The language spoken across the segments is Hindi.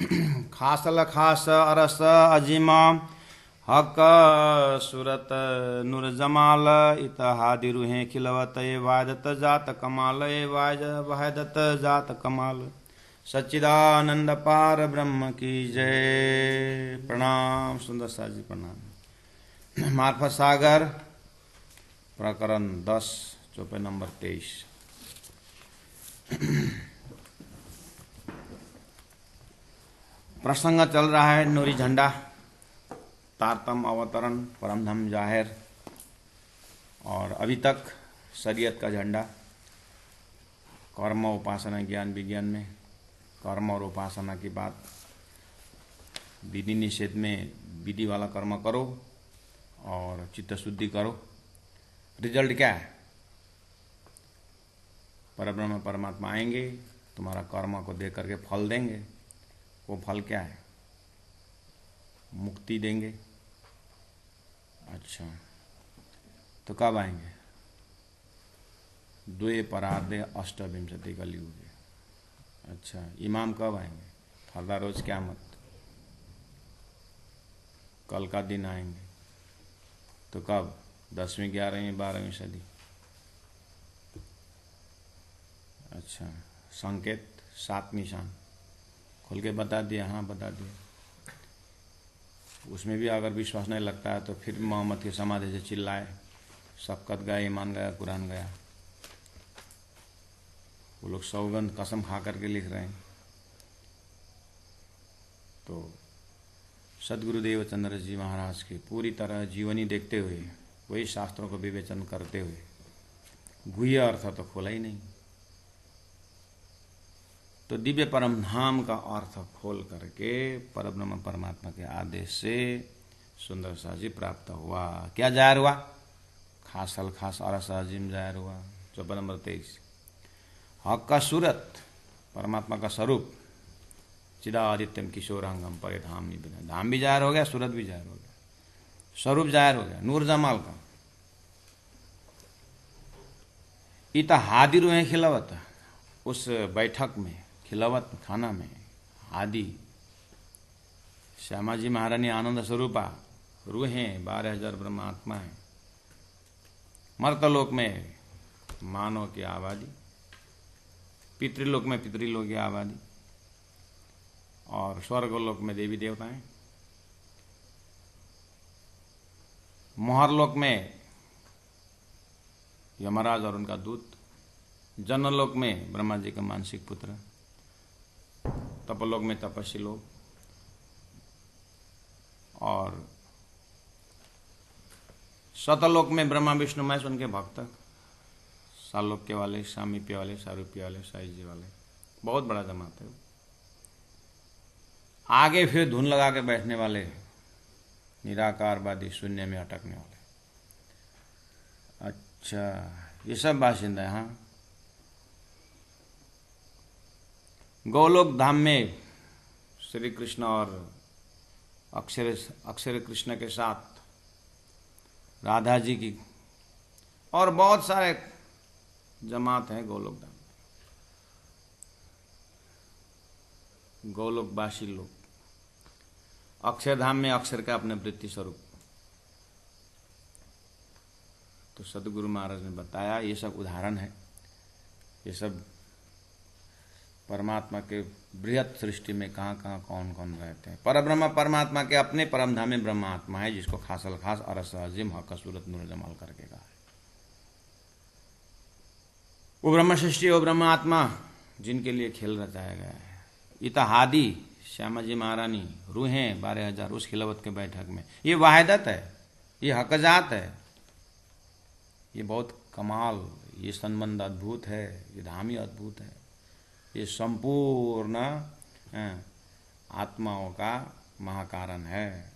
खासल खास अरस अजीम हक सूरत नूर जमाल इतहादी रूहें खिलवत ए वाजत जात कमाल ए वाजत जात कमाल। सच्चिदानंद पार ब्रह्म की जय। प्रणाम सुंदर सा जी प्रणाम। मार्फत सागर प्रकरण 10 चौपे नंबर 23। प्रसंग चल रहा है नूरी झंडा, तारतम अवतरण, परमधाम जाहिर, और अभी तक शरीयत का झंडा कर्म उपासना ज्ञान विज्ञान में कर्म और उपासना की बात, विधि निषेध में विधि वाला कर्म करो और चित्त शुद्धि करो। रिजल्ट क्या है? परब्रह्म परमात्मा आएंगे, तुम्हारा कर्म को देख करके फल देंगे। वो फल क्या है? मुक्ति देंगे। अच्छा, तो कब आएंगे? द्वे परार्धे अष्टविंशति कलियुगे। अच्छा, इमाम कब आएंगे? फरदा रोज क़यामत, कल का दिन आएंगे। तो कब? 10वीं 11वीं 12वीं सदी। अच्छा, संकेत 7 निशान खोल के बता दिया। हाँ बता दिया। उसमें भी अगर विश्वास नहीं लगता है तो फिर मोहम्मद की समाधि से चिल्लाए, शबकत गया, ईमान गया, कुरान गया। वो लोग सौगंध कसम खा करके लिख रहे हैं। तो सदगुरुदेव चंद्र जी महाराज की पूरी तरह जीवनी देखते हुए, वही शास्त्रों को विवेचन करते हुए, गुह्य अर्थ तो खोला ही नहीं। तो दिव्य परम धाम का अर्थ खोल करके परब्रह्म परमात्मा के आदेश से सुंदर सा जी प्राप्त हुआ। क्या जाहिर हुआ? खासल खास अरस अजीम जाहिर हुआ। चौपा नंबर 23। हक का सूरत, परमात्मा का स्वरूप, चिदादित्यम किशोरांगम परे धाम नहीं बिना। धाम भी जाहिर हो गया, सूरत भी जाहिर हो गया, स्वरूप जाहिर हो गया नूर जमाल का। इतहादी रूहें खिलवत, उस बैठक में, खिलवत खाना में, आदि श्यामा जी महारानी आनंद स्वरूपा, रूहें 12,000 ब्रह्मात्मा है। मर्तलोक में मानव की आबादी, पितृलोक में पितृलोक की आबादी, और स्वर्गलोक में देवी देवताएं, मोहरलोक में यमराज और उनका दूत, जनलोक में ब्रह्मा जी का मानसिक पुत्र, तपलोक में तपस्वी लोग, और सतलोक में ब्रह्मा विष्णु महेश उनके भक्त, सालोक्य वाले, सामीप्य वाले, सारूप्य वाले, साईजी वाले, बहुत बड़ा जमात है। आगे फिर धुन लगा के बैठने वाले, निराकारवादी, शून्य में अटकने वाले। अच्छा, ये सब बाशिंदा है। हाँ, गोलोक धाम में श्री कृष्ण और अक्षर कृष्ण के साथ राधा जी की और बहुत सारे जमात हैं गोलोक धाम में। गोलोकवासी लोग अक्षरधाम में अक्षर का अपने वृत्ति स्वरूप। तो सदगुरु महाराज ने बताया, ये सब उदाहरण है, ये सब परमात्मा के बृहत सृष्टि में कहाँ कहाँ कौन कौन रहते हैं। परब्रह्म परमात्मा के अपने परमधाम में ब्रह्मात्मा है, जिसको खासल खास अरस अजीम हक सूरत नूर जमाल करके कहा है। वो ब्रह्म सृष्टि, वो ब्रह्मात्मा जिनके लिए खेल रचाया गया है। इतहादी श्यामा जी महारानी, रूहें 12,000 उस खिलवत के बैठक में। ये वाहिदत है, ये हकजात है, ये बहुत कमाल, ये संबंध अद्भुत है, ये धाम ही अद्भुत है। ये संपूर्ण आत्माओं का महाकारण है।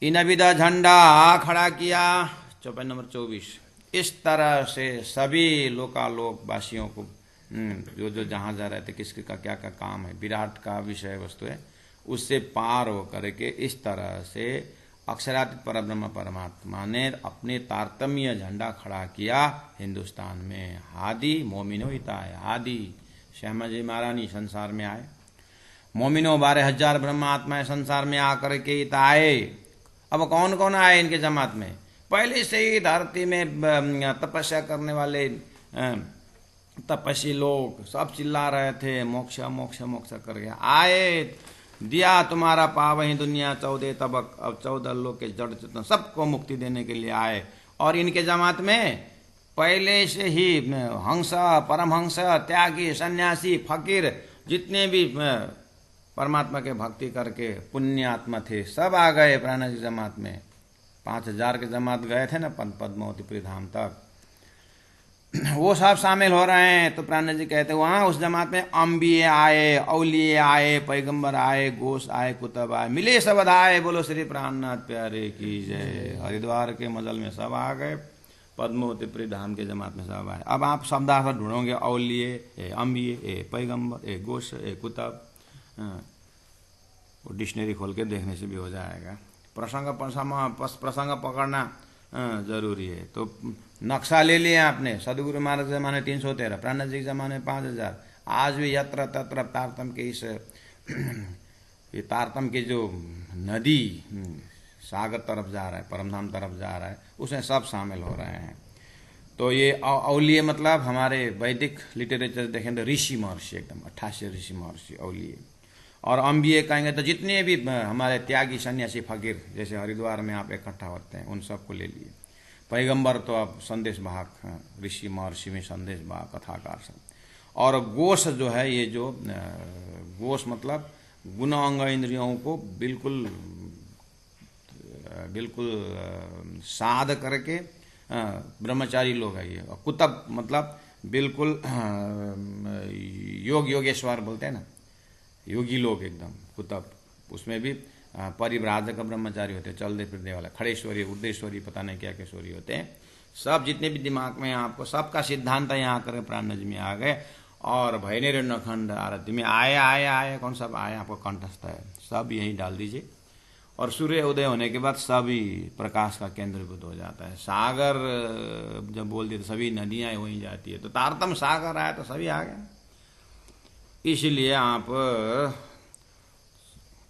इन विदा झंडा खड़ा किया। चौपाई नंबर 24। इस तरह से सभी लोकालोक वासियों को, जो जो जहाँ जा रहे थे, किसके का क्या क्या काम है, विराट का विषय वस्तु है, उससे पार हो करके इस तरह से अक्षरातीत परब्रह्म परमात्मा ने अपने तारतम्य झंडा खड़ा किया हिंदुस्तान में। हादी मोमिनो हिताय, हादी श्यामा जी महारानी संसार में आए, मोमिनो 12,000 ब्रह्मात्माएं संसार में आकर के इत आए। अब कौन कौन आए इनके जमात में? पहले से ही धरती में तपस्या करने वाले तपस्वी लोग सब चिल्ला रहे थे, मोक्ष मोक्ष मोक्ष करके आए। दिया तुम्हारा पावही दुनिया 14 तबक। अब 14 लोग के जड़ चेतन सबको मुक्ति देने के लिए आए। और इनके जमात में पहले से ही हंस, परमहंस, त्यागी, सन्यासी, फकीर जितने भी परमात्मा के भक्ति करके पुण्यात्मा थे सब आ गए प्राण जी जमात में। 5,000 के जमात गए थे ना पद्मावती धाम तक, वो सब शामिल हो रहे हैं। तो प्राण जी कहते वहां उस जमात में अम्बिये आए, औलिये आए, पैगंबर आए, गोश आए, कुतुब आए, मिले सब आए। बोलो श्री प्राणनाथ प्यारे की जय। हरिद्वार के मजल में सब आ गए, पद्मावती धाम के जमात में सब आए। अब आप शब्दार्थ ढूंढोगे, औलिये, अम्बिये, पैगंबर, गोश, कुतुब, वो डिक्शनरी खोल के देखने से भी हो जाएगा। प्रसंग पकड़ना जरूरी है। तो नक्शा ले लिया आपने। सदगुरु महाराज के जमाने 313, प्राण जी के जमाने 5,000। आज भी यत्र तत्र तारतम के इस ये तारतम के जो नदी सागर तरफ जा रहा है, परमधाम तरफ जा रहा है, उसमें सब शामिल हो रहे हैं। तो ये औलिये मतलब हमारे वैदिक लिटरेचर देखें तो ऋषि महर्षि, एकदम 88 ऋषि महर्षि औलिये। और अम्बिये कहेंगे तो जितने भी हमारे त्यागी सन्यासी फकीर जैसे हरिद्वार में आप इकट्ठा होते हैं उन सबको ले लिए। पैगंबर तो अब संदेश वाहक, ऋषि महर्षि में संदेश वाहक, कथाकार सब। और गोश जो है, ये जो गोश मतलब गुण अंग इंद्रियों को बिल्कुल साध करके ब्रह्मचारी लोग है ये। और कुतुब मतलब बिल्कुल योगेश्वर बोलते हैं ना, योगी लोग एकदम कुतुब। उसमें भी परिव्राजक ब्रह्मचारी होते हैं, चलते फिरने वाला, खड़ेश्वरी, उद्देश्वरी, पता नहीं क्या केश्वरी होते हैं। सब जितने भी दिमाग में आपको सबका सिद्धांत यहाँ कर प्राणज में आ गए। और भैनेर नखंड आरती में आए आए आए, कौन सब आए आपको कंठस्थ है, सब यही डाल दीजिए। और सूर्य उदय होने के बाद सभी प्रकाश का केंद्रीभूत हो जाता है। सागर जब बोल दिए तो सभी नदियां वहीं जाती है। तो तारतम सागर आया तो सभी आ गए। इसलिए आप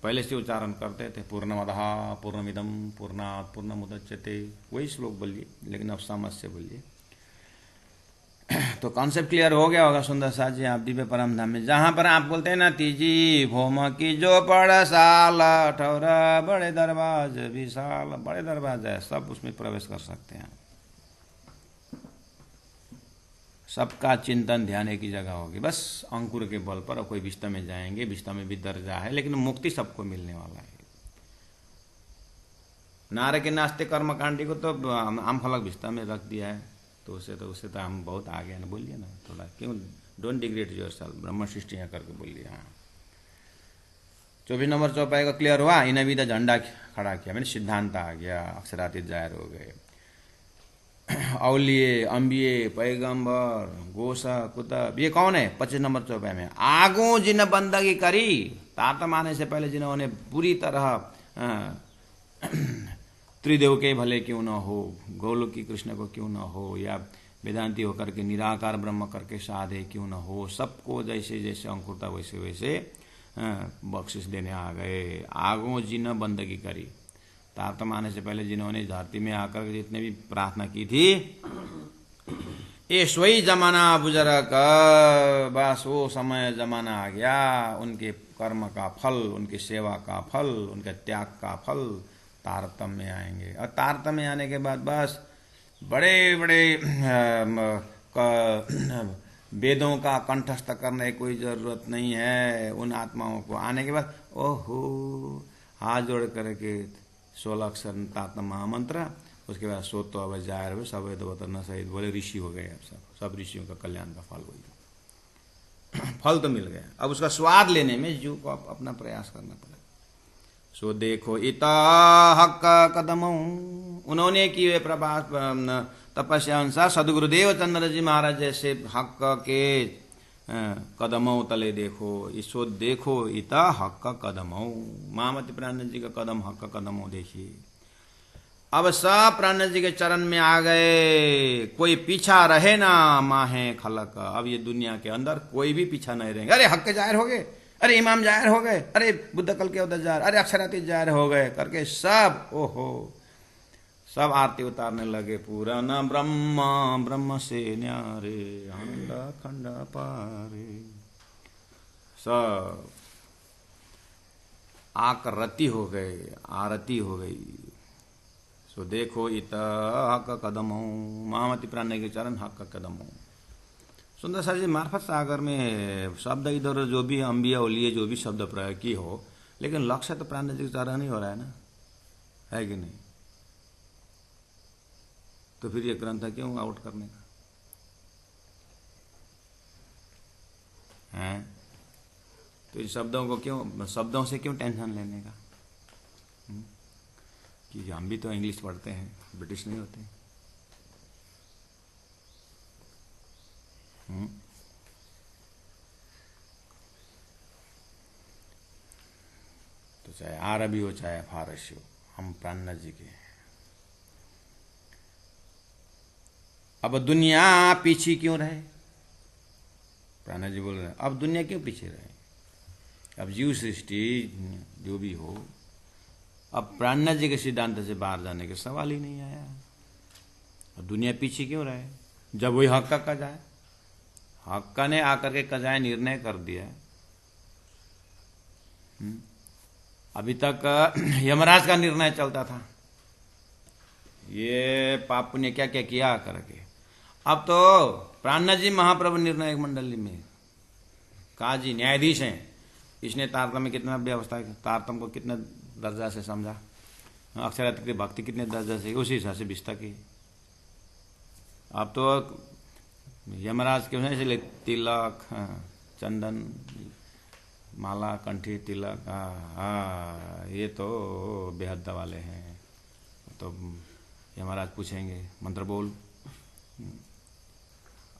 पहले से उच्चारण करते थे, पूर्णमदः पूर्णमिदं पूर्णात् पूर्णमुदच्यते, वही श्लोक बोलिए, लेकिन अब समझ से बोलिए। तो कॉन्सेप्ट क्लियर हो गया होगा सुंदर साथ जी आप दिव्य परम धाम में। जहां पर आप बोलते हैं ना, तीजी भोम की जो पड़ साल ठौरा, बड़े दरवाज विशाल, बड़े दरवाजा है, सब उसमें प्रवेश कर सकते हैं। सबका चिंतन ध्यान एक ही जगह होगी, बस अंकुर के बल पर। कोई विस्ता में जाएंगे, विस्ता में भी दर्जा है, लेकिन मुक्ति सबको मिलने वाला है। नारे के नास्ते कर्मकांडी को तो आमफलक विस्ता में रख दिया है, तो उसे तो हम बहुत आगे ना, बोलिए ना थोड़ा, क्यों डोंट डिग्रेड योरसेल्फ, ब्रह्म सृष्टि यहाँ करके बोलिए। हाँ 24 नंबर चौपाई का क्लियर हुआ। इन्हें भी तो झंडा खड़ा किया, मैंने सिद्धांत आ गया, अक्षरातीत जाहिर हो गए। औलिये, अम्बिये, पैगंबर, गोसा, कुतुब, ये कौन है 25 नंबर चौपाई में? आगो जिन बंदगी करी, तातम आने से पहले जिन्होंने पूरी तरह त्रिदेव के भले क्यों न हो, गोलोकी कृष्ण को क्यों न हो, या वेदांती होकर के निराकार ब्रह्म करके साधे क्यों न हो, सबको जैसे जैसे अंकुर था वैसे वैसे बख्शिश देने आ गए। आगो जिन बंदगी करी, तारतम आने से पहले जिन्होंने धरती में आकर के जितने भी प्रार्थना की थी, ये सोई जमाना बुजुर्ग, बस वो समय जमाना आ गया। उनके कर्म का फल, उनकी सेवा का फल, उनके त्याग का फल तारतम में आएंगे। और तारतम में आने के बाद बस बड़े बड़े वेदों का कंठस्थ करने की कोई जरूरत नहीं है। उन आत्माओं को आने के बाद ओहो हाथ जोड़ करके 16 अक्षर तारतम महामंत्र, उसके बाद सो तो अब जाहिर हो, सब वेद वतन सहित बोले ऋषि हो गए। अब सब ऋषियों का कल्याण का फल बोलिए, फल तो मिल गया। अब उसका स्वाद लेने में जीव को अपना प्रयास करना पड़ेगा। सो देखो इता हक कदम, उन्होंने की वे प्रभास तपस्या अनुसार सदगुरुदेव चंद्र जी महाराज जैसे हक के कदमों तले देखो। इसो देखो इता हक कदमों, महामती प्राणनाथ जी का कदम, हक का कदमों देखिए। अब सब प्राणनाथ जी के चरण में आ गए, कोई पीछा रहे ना माहे खलक। अब ये दुनिया के अंदर कोई भी पीछा नहीं रहेंगे। अरे हक के जाहिर हो गए, अरे इमाम जाहिर हो गए, अरे बुद्ध कल के अवतार जाहिर, अरे अक्षरातीत जाहिर हो गए करके सब ओहो सब आरती उतारने लगे। पूरा न ब्रह्म ब्रह्म से न्यारे आनंद खंड पारे, सब आकृति हो गए, आरती हो गई। सो देखो इत हक कदम महामति प्राण के चरण हक कदम। सुंदर सा जी मार्फत सागर में शब्द इधर जो भी अंबिया ओलिए जो भी शब्द प्रयोग की हो, लेकिन लक्ष्य तो प्राण जी के चरण ही हो रहा है ना, है कि नहीं? तो फिर ये ग्रंथ क्यों आउट करने का है? तो इन शब्दों को क्यों, शब्दों से क्यों टेंशन लेने का? कि हम भी तो इंग्लिश पढ़ते हैं, ब्रिटिश नहीं होते। तो चाहे अरबी हो चाहे फारसी हो, हम प्राणनाथ जी के। अब दुनिया पीछे क्यों रहे? प्राणनाथ जी बोल रहे हैं अब दुनिया क्यों पीछे रहे? अब जीव सृष्टि जो भी हो, अब प्राणनाथ जी के सिद्धांत से बाहर जाने के सवाल ही नहीं आया। अब दुनिया पीछे क्यों रहे? जब वही हक्का का जाए, हक्का ने आकर के कजाए निर्णय कर दिया। अभी तक यमराज का निर्णय चलता था, ये पाप ने क्या क्या किया करके। अब तो प्राणनाथ जी महाप्रभु निर्णायक मंडली में काजी न्यायाधीश हैं। इसने तारतम्य में कितना व्यवस्था, तारतम्य को कितना दर्जा से समझा, अक्षरातीत की भक्ति कितने दर्जा से, उसी हिसाब से विस्तार की। अब तो यमराज के इसलिए तिलक चंदन माला कंठी तिलक, ये तो बेहद वाले हैं। तो यमराज पूछेंगे मंत्र बोल,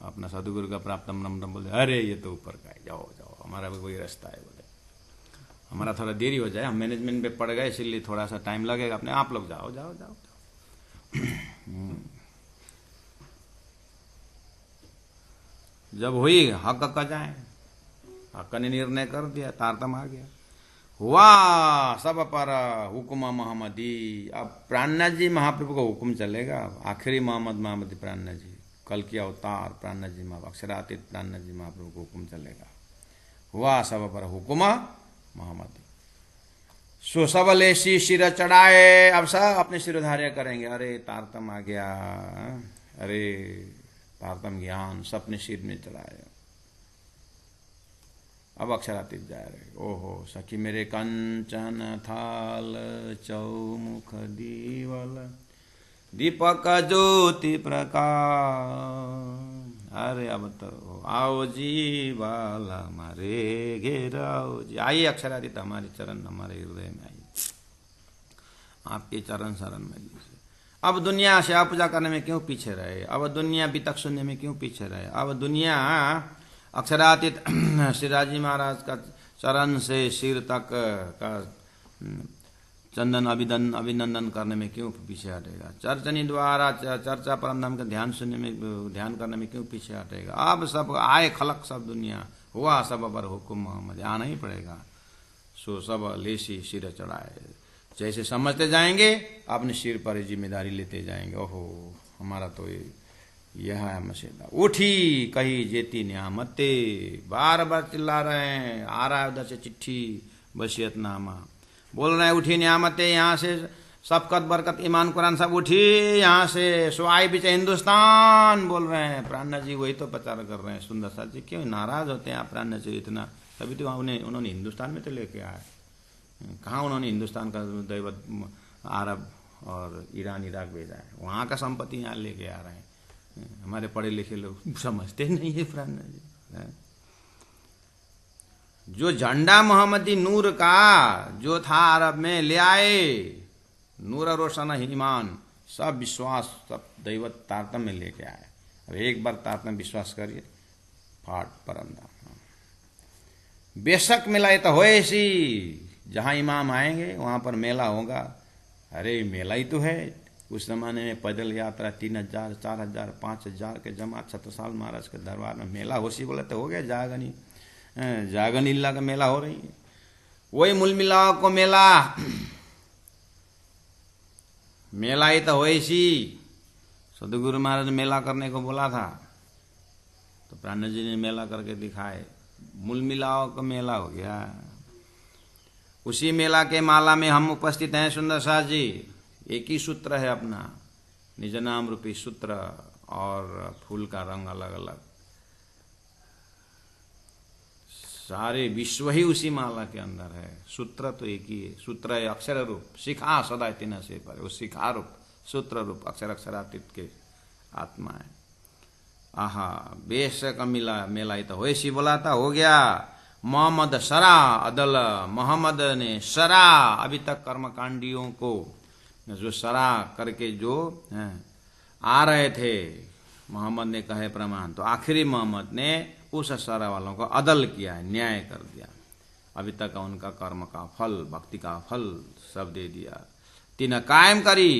अपना सदगुरु का प्राप्त नम बोले, अरे ये तो ऊपर का है, जाओ जाओ हमारा भी कोई रास्ता है। बोले हमारा थोड़ा देरी हो जाए, हम मैनेजमेंट पे पड़ गए इसलिए थोड़ा सा टाइम लगेगा, अपने आप लोग जाओ जाओ जाओ, जाओ। जब हुई हक का जाए, हक ने निर्णय कर दिया, तारतम आ गया, हुआ सब पर हुक्म मोहम्मदी। अब प्राणनाथ जी महाप्रभु का हुक्म चलेगा। आखिरी मोहम्मद महामदी प्राणनाथ जी, कल की अवतार प्राणनाथ जी महाप्रभु, अक्षरातीत प्राणनाथ जी महाप्रभु को हुक्म चलेगा। हुआ सब पर हुक्म मोहम्मदी। सो सब लेसी सिर चढ़ाए, अब सब अपने सिरोधार्य करेंगे। अरे तारतम आ गया, अरे तारतम ज्ञान सब अपने सिर में चढ़ाए। अब अक्षरातीत जा रहे। ओहो सखी मेरे कंचन थाल चौमुख दीवल दीपक ज्योति प्रकाश। अरे अब तो आओ जी वाला हमारे घेराओ जी। आइए अक्षरातीत हमारे चरण हमारे हृदय में आइए, आपके चरण शरण में लीजिए। अब दुनिया सेवा पूजा करने में क्यों पीछे रहे? अब दुनिया बितक सुनने में क्यों पीछे रहे? अब दुनिया अक्षरातीत श्रीराजी महाराज का चरण से सिर तक का चंदन अभिनंदन करने में क्यों पीछे हटेगा? चर्चनी द्वारा चर्चा परम धाम का ध्यान सुनने में, ध्यान करने में क्यों पीछे हटेगा? अब सब आए खलक सब दुनिया, हुआ सब पर हुकुम मोहम्मद, आना ही पड़ेगा। सो सब लेसी सिर चढ़ाए, जैसे समझते जाएंगे अपने सिर पर जिम्मेदारी लेते जाएंगे। ओहो हमारा तो यह है मसेदा। उठी कही जेती न्यामते, बार बार चिल्ला रहे हैं, आ रहा है उधर से चिट्ठी वसीयतनामा, बोल रहे हैं उठी न्यामते, यहाँ से सबकत बरकत ईमान कुरान सब उठी यहाँ से। सुआई बीच हिंदुस्तान बोल रहे हैं। प्राणनाथ जी वही तो प्रचार कर रहे हैं। सुंदर सा जी क्यों नाराज होते हैं आप प्राणनाथ जी इतना? तभी तो उन्होंने हिंदुस्तान में तो लेके आए। कहाँ उन्होंने हिंदुस्तान का दैवत अरब और ईरान इराक भेजा है? वहाँ का संपत्ति यहाँ लेके आ रहे हैं। हमारे पढ़े लिखे लोग समझते नहीं है प्राणनाथ जी। जो झंडा मोहम्मदी नूर का जो था अरब में ले आए, नूर रोशन ईमान सब विश्वास सब दैवत तारतम में लेके आए। अब एक बार तारतम विश्वास करिए, फाट परम धाम। बेशक मेला तो हो ऐसी, जहां इमाम आएंगे वहां पर मेला होगा। अरे मेला ही तो है। उस जमाने में पैदल यात्रा 3000 4000 5000 के जमात छत्रसाल महाराज के दरबार में मेला होशी बोले तो हो गया जागनी। जागन लीला का मेला हो रही है, वही मूल मिलाव को मेला मेला ही तो हो सी। सदगुरु महाराज ने मेला करने को बोला था तो प्राण जी ने मेला करके दिखाए, मूल मिलाव का मेला हो गया। उसी मेला के माला में हम उपस्थित हैं सुंदर साथ जी। एक ही सूत्र है अपना, निज नाम रूपी सूत्र, और फूल का रंग अलग अलग, सारे विश्व ही उसी माला के अंदर है। सूत्र तो एक ही है, सूत्र है अक्षर रूप, शिखा सदा तीन से पर, वो शिखा रूप सूत्र रूप अक्षर अक्षरातीत के आत्मा है। आहा, बेश का मिला मेला ही तो हो सी बोला था, हो गया। मोहम्मद सरा अदल, मोहम्मद ने सरा, अभी तक कर्मकांडियों को जो सरा करके जो आ रहे थे, मोहम्मद ने कहे प्रमाण, तो आखिरी मोहम्मद ने उस सरा वालों को अदल किया है, न्याय कर दिया। अभी तक उनका कर्म का फल, भक्ति का फल सब दे दिया। तीन कायम करी,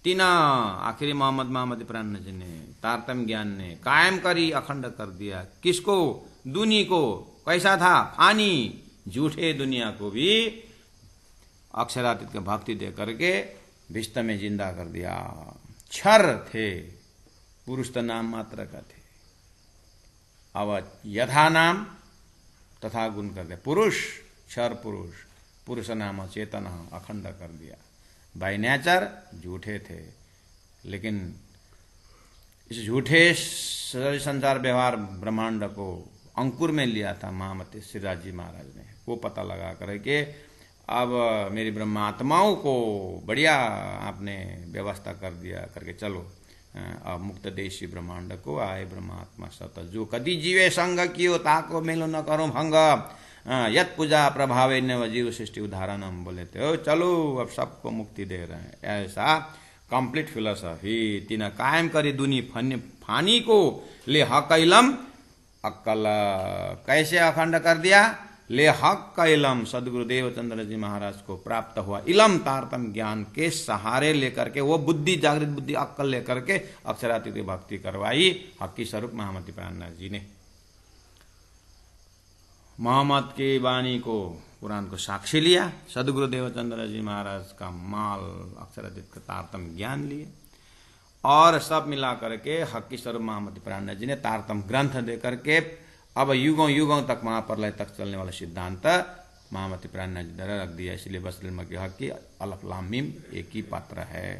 तीन आखिरी मोहम्मद प्राण जी ने, तारतम्य ज्ञान ने कायम करी, अखंड कर दिया। किसको? दुनी को। कैसा था? फानी, झूठे दुनिया को भी अक्षरातीत का भक्ति दे करके विश्व में जिंदा कर दिया। क्षर थे, पुरुष तो नाम मात्र का थे, अब यथा नाम तथा गुण कर दिया। पुरुष, क्षर पुरुष, पुरुष नाम चेतन अखंड कर दिया। बाय नेचर झूठे थे, लेकिन इस झूठे संसार व्यवहार ब्रह्मांड को अंकुर में लिया था महामती श्रीराज जी महाराज ने। वो पता लगा करके अब मेरी ब्रह्मात्माओं को बढ़िया आपने व्यवस्था कर दिया करके, चलो अब मुक्त देशी ब्रह्मांड को आए ब्रह्मात्मा सत, जो कदी जीवे संग कियो ताको मेलो न करो भंग, यत पूजा प्रभावे न जीव सृष्टि उदाहरण हम बोले थे। चलो अब सबको मुक्ति दे रहे हैं, ऐसा कंप्लीट फिलोसफी। तीन कायम करी दुनी फानी को, ले हकैलम अक्कल, कैसे अखंड कर दिया? ले हक का इलम, सदगुरुदेव चंद्र जी महाराज को प्राप्त हुआ इलम तारतम ज्ञान के सहारे लेकर के, वो बुद्धि जागृत बुद्धि अक्कल लेकर के अक्षरातीत भक्ति करवाई हक्की स्वरूप महामती प्राणनाथ जी ने। मोहम्मद की वाणी को, कुरान को साक्षी लिया, सदगुरुदेव चंद्र जी महाराज का माल अक्षरातीत का तारतम ज्ञान लिए, और सब मिला करके हक्की स्वरूप महामती प्राणनाथ जी ने तारतम ग्रंथ दे करके अब युगों युगों तक महाप्रलय तक चलने वाला सिद्धांत महामती प्राणनाथ जी द्वारा रख दिया। इसलिए बस की हक्की अलफ लाम मीम एक ही पात्र है।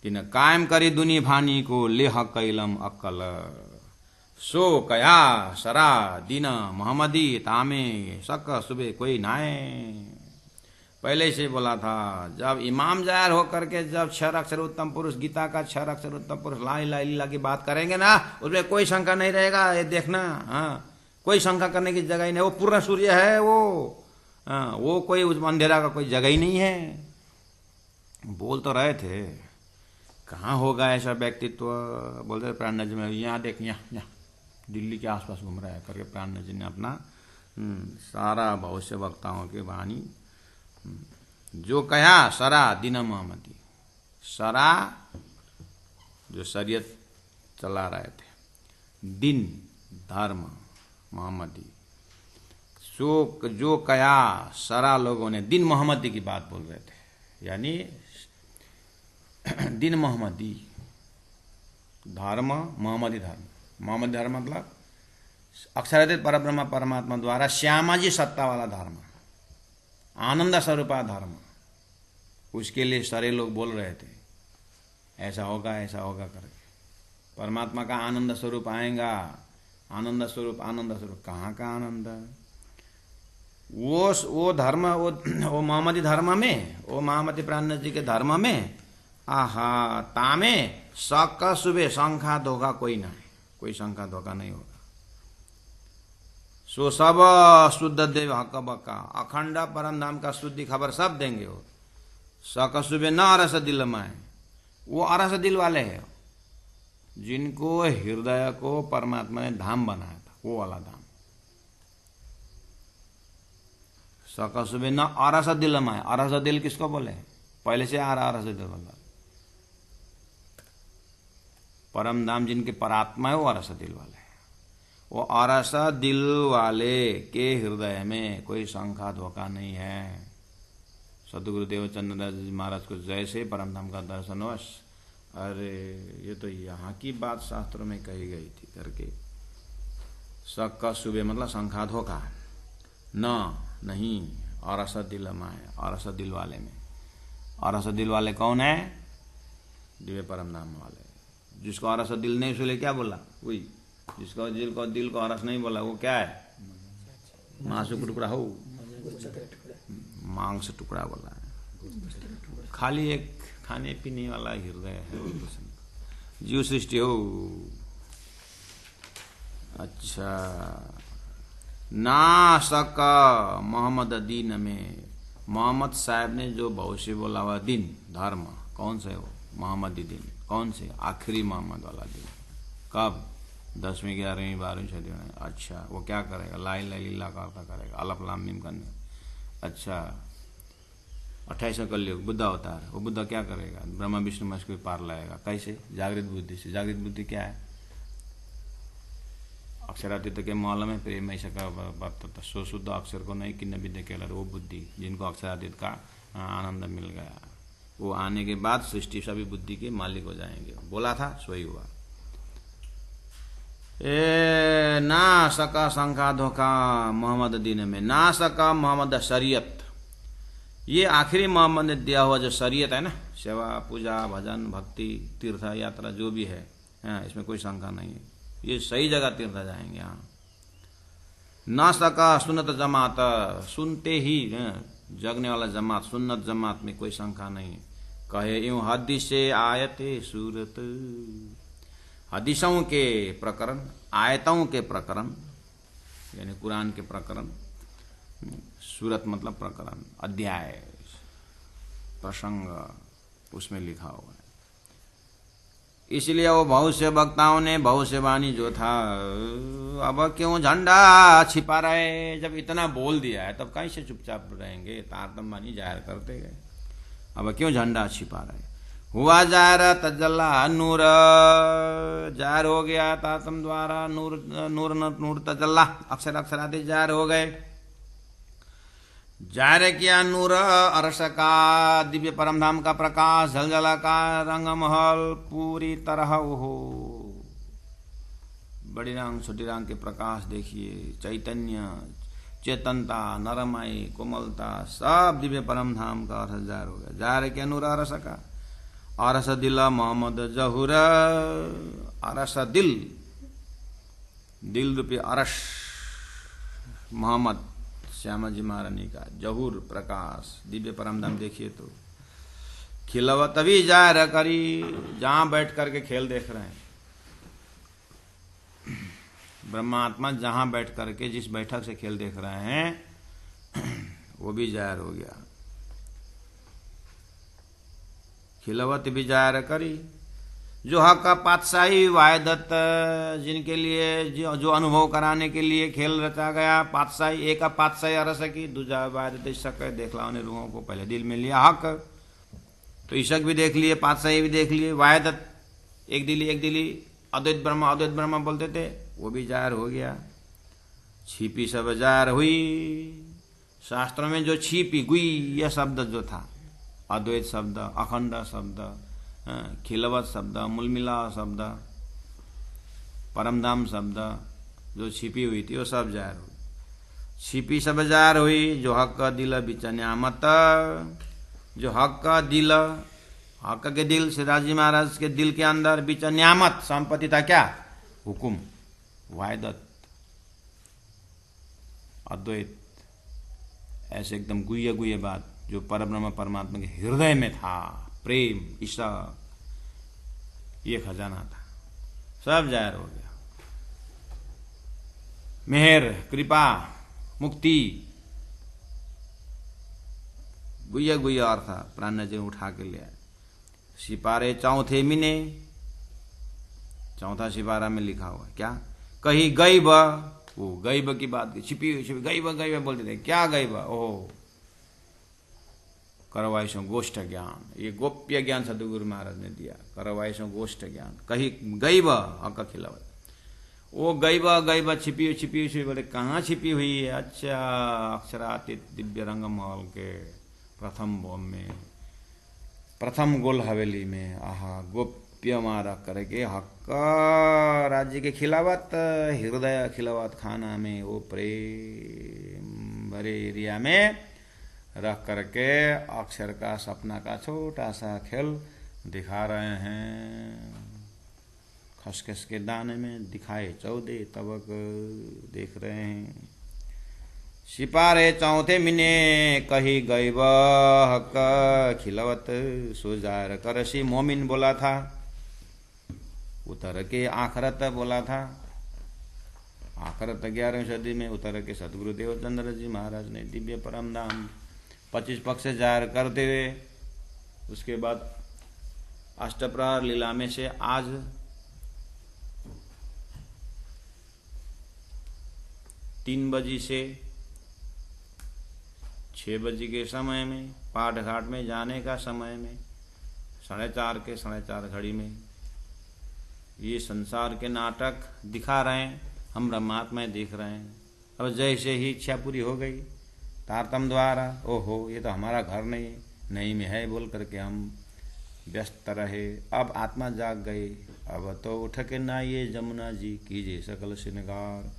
तीन कायम करी दुनी भानी को, ले हक इलम अक्कल, सो कया सरा दीन मोहम्मदी तामे शक सुबह कोई नाए। पहले से बोला था, जब इमाम जाहिर होकर के जब 6 अक्षर उत्तम पुरुष, गीता का 6 अक्षर उत्तम पुरुष ला इलाहा इल्लल्लाह की बात करेंगे ना, उसमें कोई शंका नहीं रहेगा। ये देखना, हाँ, कोई शंका करने की जगह ही नहीं। वो पूर्ण सूर्य है, वो कोई उस अंधेरा का कोई जगह ही नहीं है। बोल तो रहे थे, कहाँ होगा ऐसा व्यक्तित्व? बोलते प्राणनाथ जी में, यहाँ देख, यहाँ दिल्ली के आसपास घूम रहा है करके प्राणनाथ जी ने अपना सारा भविष्य वक्ताओं की वाणी जो कहा, सरा दिन मोहम्मदी, सरा जो शरीयत चला रहे थे, दिन धर्म मोहम्मदी, जो कहा सरा लोगों ने दिन मोहम्मदी की बात बोल रहे थे, यानी दिन मोहम्मदी धर्म, मोहम्मदी धर्म। मोहम्मदी धर्म मतलब अक्षरातीत परब्रह्म परमात्मा द्वारा श्यामाजी सत्ता वाला धर्म, आनंद स्वरूपा धर्म। उसके लिए सारे लोग बोल रहे थे ऐसा होगा करके। परमात्मा का आनंद स्वरूप आएगा, आनंद स्वरूप, आनंद स्वरूप कहाँ का आनंद? वो धर्म, वो मोहम्मदी धर्म में, वो महामती प्राणनाथ जी के धर्म में, आहा, तामे शक सुबह शंखा धोखा कोई ना है, कोई शंका धोखा नहीं होगा। सो सब शुद्ध देव हक बका, अखंड परम धाम का शुद्धि खबर सब देंगे। वो शक सुबह न अरस दिल में, वो अरस दिल वाले हैं जिनको हृदय को परमात्मा ने धाम बनाया था, वो वाला धाम। शक सुबह न अरस दिल में, अरस दिल किसको बोले? पहले से आ रहा अरस दिल वाला परम धाम जिनके परात्मा है, वो अरस दिल वाले हैं। वो अरस दिल वाले के हृदय में कोई शंका धोखा नहीं है। सदगुरुदेव चंद्रदास जी महाराज को जैसे परमधाम का दर्शनवश, अरे ये तो यहाँ की बात शास्त्रों में कही गई थी करके, शक का सुबह मतलब शंका धोखा न नहीं, अरस दिल में, अरस दिल वाले में। अरस दिल वाले कौन है? दिव्य परमधाम वाले। जिसको अरस दिल नहीं सुले क्या बोला? वही जिसको दिल को अरस नहीं बोला वो क्या है? मांस का टुकड़ा हो, मांस टुकड़ा बोला है। खाली एक खाने पीने वाला हृदय है जीव सृष्टि हो। अच्छा, ना सका मोहम्मद दीन में, मोहम्मद साहब ने जो भविष्य बोला हुआ दिन धर्म कौन से? वो मोहम्मदी दिन कौन से? आखिरी मोहम्मद वाला दिन। कब? 10वीं 11वीं 12वीं सदी में। अच्छा, वो क्या करेगा? ला इलाहा इल्लल्लाह का अर्थ करेगा, अलफ लाम मीम करने। अच्छा, 28वां कलयुग बुद्ध अवतार, वो बुद्ध क्या करेगा? ब्रह्मा विष्णु महेश को पार लाएगा। कैसे? जागृत बुद्धि से। जागृत बुद्धि क्या है? अक्षरातीत के मौल में प्रेम ऐसा का वर्तता, सो शुद्ध अक्षर को नहीं किन्न विद्या केवल, वो बुद्धि जिनको अक्षरातीत का आनंद मिल गया, वो आने के बाद सृष्टि सभी बुद्धि के मालिक हो जाएंगे। बोला था सोई हुआ। ए ना सका शंका धोखा मोहम्मद दीन में, ना सका मोहम्मद शरीयत। ये आखिरी मोहम्मद ने दिया हुआ जो शरीयत है ना, सेवा पूजा भजन भक्ति तीर्थ यात्रा जो भी है, इसमें कोई शंका नहीं है, ये सही जगह तीर्थ जाएंगे। यहाँ ना सका सुन्नत जमात, सुनते ही जगने वाला जमात, सुन्नत जमात में कोई शंका नहीं। कहे यूं हदीसे आयते सूरत, हदीसों के प्रकरण, आयतों के प्रकरण यानी कुरान के प्रकरण, सूरत मतलब प्रकरण, अध्याय, प्रसंग उसमें लिखा हुआ है। इसलिए वो बहुत से वक्ताओं ने भविष्यवाणी जो था, अब क्यों झंडा छिपा रहे? जब इतना बोल दिया है तब कहीं से चुपचाप रहेंगे? तारतम्बानी जाहिर करते गए, अब क्यों झंडा छिपा रहे? हुआ जाहिर तजल्ला नूर, जाहिर हो गया तातम द्वारा नूर, नूर नूर तजल्ला, अक्षर अक्षर आदि जाहिर हो गए। जाहिर किया नूर अरश का, दिव्य परमधाम का प्रकाश, झलझला का रंग महल पूरी तरह हो। बड़ी रंग छोटी रंग के प्रकाश देखिए, चैतन्य चेतनता नरमाई कोमलता सब दिव्य परमधाम का अर्थ जाहिर हो गया। जाहिर किया नूर अरश का, अरस दिल मोहम्मद जहूर, अरस दिल, दिल रूपी अरश मोहम्मद श्यामा जी महारानी का, जहूर प्रकाश दिव्य परमधाम देखिए तो खिलवा तभी जाहिर करी, जहां बैठ करके खेल देख रहे हैं ब्रह्मात्मा, जहां बैठ करके जिस बैठक से खेल देख रहे हैं वो भी जाहिर हो गया। खिलवत भी जाहिर करी, जो हक का पातशाही वायदत, जिनके लिए जो अनुभव कराने के लिए खेल रचा गया, पातशाही, एक पातशाही अरस की, दूजा वायदत शक, देखला उन्हें रूहों को पहले दिल में लिया हक, तो ईशक भी देख लिए, पातशाही भी देख लिए, वायदत एक दिली अद्वैत ब्रह्म बोलते थे, वो भी जाहिर हो गया। छिपी सब जाहिर हुई, शास्त्रों में जो छिपी गुई यह शब्द जो था, अद्वैत शब्द, अखंड शब्द, खिलवत शब्द, मूलमिला शब्द, परमधाम शब्द जो छिपी हुई थी वो सब जाहिर हुई। छिपी सब जाहिर हुई, जो हक का दिल बिच न्यामत, जो हक का दिल, हक के दिल सिराज जी महाराज के दिल के अंदर बिच न्यामत संपत्ति था क्या? हुकुम, वायदत, अद्वैत, ऐसे एकदम गुह्य गुह्य बात जो परब्रह्म परमात्मा के हृदय में था, प्रेम, ईशा, ये खजाना था, सब जाहिर हो गया। मेहर, कृपा, मुक्ति, गुह्य गुह्य अर्थ प्राण जी उठा के ले आए। सिपारे चौथे मिने, चौथा सिपारा में लिखा हुआ है क्या? कहीं गईब, वो गईब की बात की, छिपी गईब बोलते थे, क्या गईब? ओह, करवाइशों गोष्ठ ज्ञान, ये गोप्य ज्ञान सदगुरु महाराज ने दिया, करवाइशों गोष्ठ ज्ञान, कहीं गईब हक खिलावत। वो गई छिपी हुई बोले कहाँ छिपी हुई है? अच्छा, अक्षरातीत दिव्य रंग महल के प्रथम भवन में, प्रथम गोल हवेली में। आहा, गोप्य मारा करके हक राज्य के खिलावत, हृदय खिलावत खाना में, वो प्रेम भरे एरिया में रख करके अक्षर का सपना का छोटा सा खेल दिखा रहे हैं। खसखस के दाने में दिखाए 14 तबक देख रहे हैं। सिपारे चौथे मिने कही गई हक खिलवत, सुजार करसी मोमिन बोला था, उतर के आखरत बोला था। आखरत 11वीं सदी में उतर के सदगुरु देवचंद्र जी महाराज ने दिव्य परम धाम 25 पक्ष जाहिर करते हुए, उसके बाद अष्टप्रहर लीला में से आज 3 बजे से 6 बजे के समय में, पाठ घाट में जाने का समय में, 4:30 के 4:30 घड़ी में ये संसार के नाटक दिखा रहे हैं। हम ब्रह्मात्मा देख रहे हैं। अब जैसे ही इच्छा पूरी हो गई तारतम द्वारा, ओहो ये तो हमारा घर नहीं में है बोल करके हम व्यस्त रहे। अब आत्मा जाग गई। अब तो उठ के नाइए जमुना जी, कीजिए सकल श्रृंगार।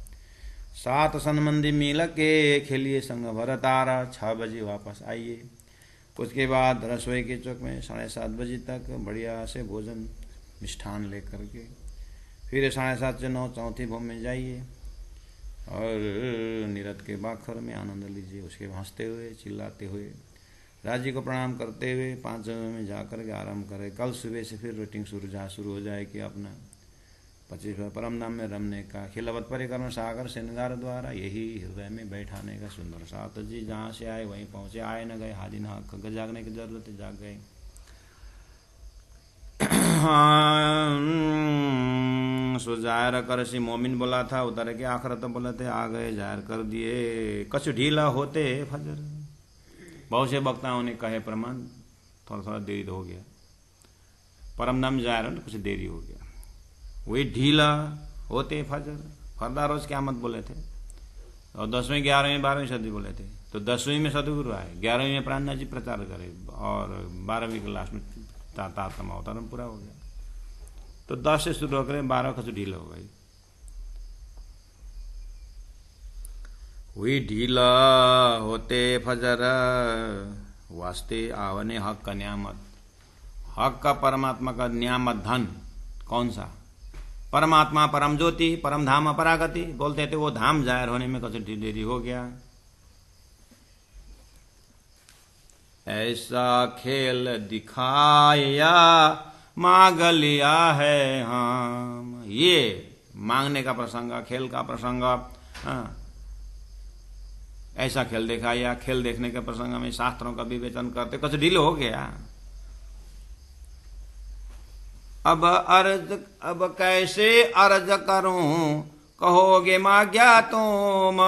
7 संबंधी मिल के खेलिए संग भर तारा, 6 बजे वापस आइए। उसके बाद रसोई के चौक में 7:30 बजे तक बढ़िया से भोजन मिष्ठान लेकर के फिर 7:30 से 9 चौथी भूमि में जाइए और निरत के बाखर में आनंद लीजिए। उसके हंसते हुए चिल्लाते हुए राज्य को प्रणाम करते हुए 5 में जाकर के आराम करें। कल सुबह से फिर रूटीन शुरू हो जाए कि अपना 25 परम धाम में रमने का, खिलवत परिक्रम सागर श्रृंगार द्वारा, यही हृदय में बैठाने का सुंदर साथ जी। जहाँ से आए वहीं पहुँचे, आए न गए हाजिर न जागने की जरूरत है, जाग गए। सो जाहिर कर सी मोमिन बोला था, उतर के आखरत बोले थे, आ गए जाहिर कर दिए। कछ ढीला होते फजर, बहुत से वक्ताओं ने कहे प्रमाण थोड़ा देरी हो गया, परम धाम जाहिर हो तो कुछ देरी हो गया। वही ढीला होते फजर, फरदा रोज क़यामत बोले थे, और 10वीं 11वीं 12वीं सदी बोले थे। तो 10वीं में सदगुरु आए, 11वीं में प्राणनाथ जी प्रचार करे, और 12वीं के लास्ट में तारतम अवतारण पूरा हो गया। तो 10 से शुरू होकर 12 का तो ढीला हो गई। हुई ढीला होते फजर, वास्ते आवने हक का न्यामत। हक का परमात्मा का न्यामत धन कौन सा? परमात्मा परम ज्योति परम धाम अपरागति बोलते थे। वो धाम जाहिर होने में कुछ देरी हो गया। ऐसा खेल दिखाया मांग लिया है हम। ये मांगने का प्रसंग, खेल का प्रसंग, ऐसा खेल दिखाया। खेल देखने के प्रसंग में शास्त्रों का विवेचन करते कुछ ढील हो गया। अब कैसे अर्ज करूं, कहोगे माग्या तुम।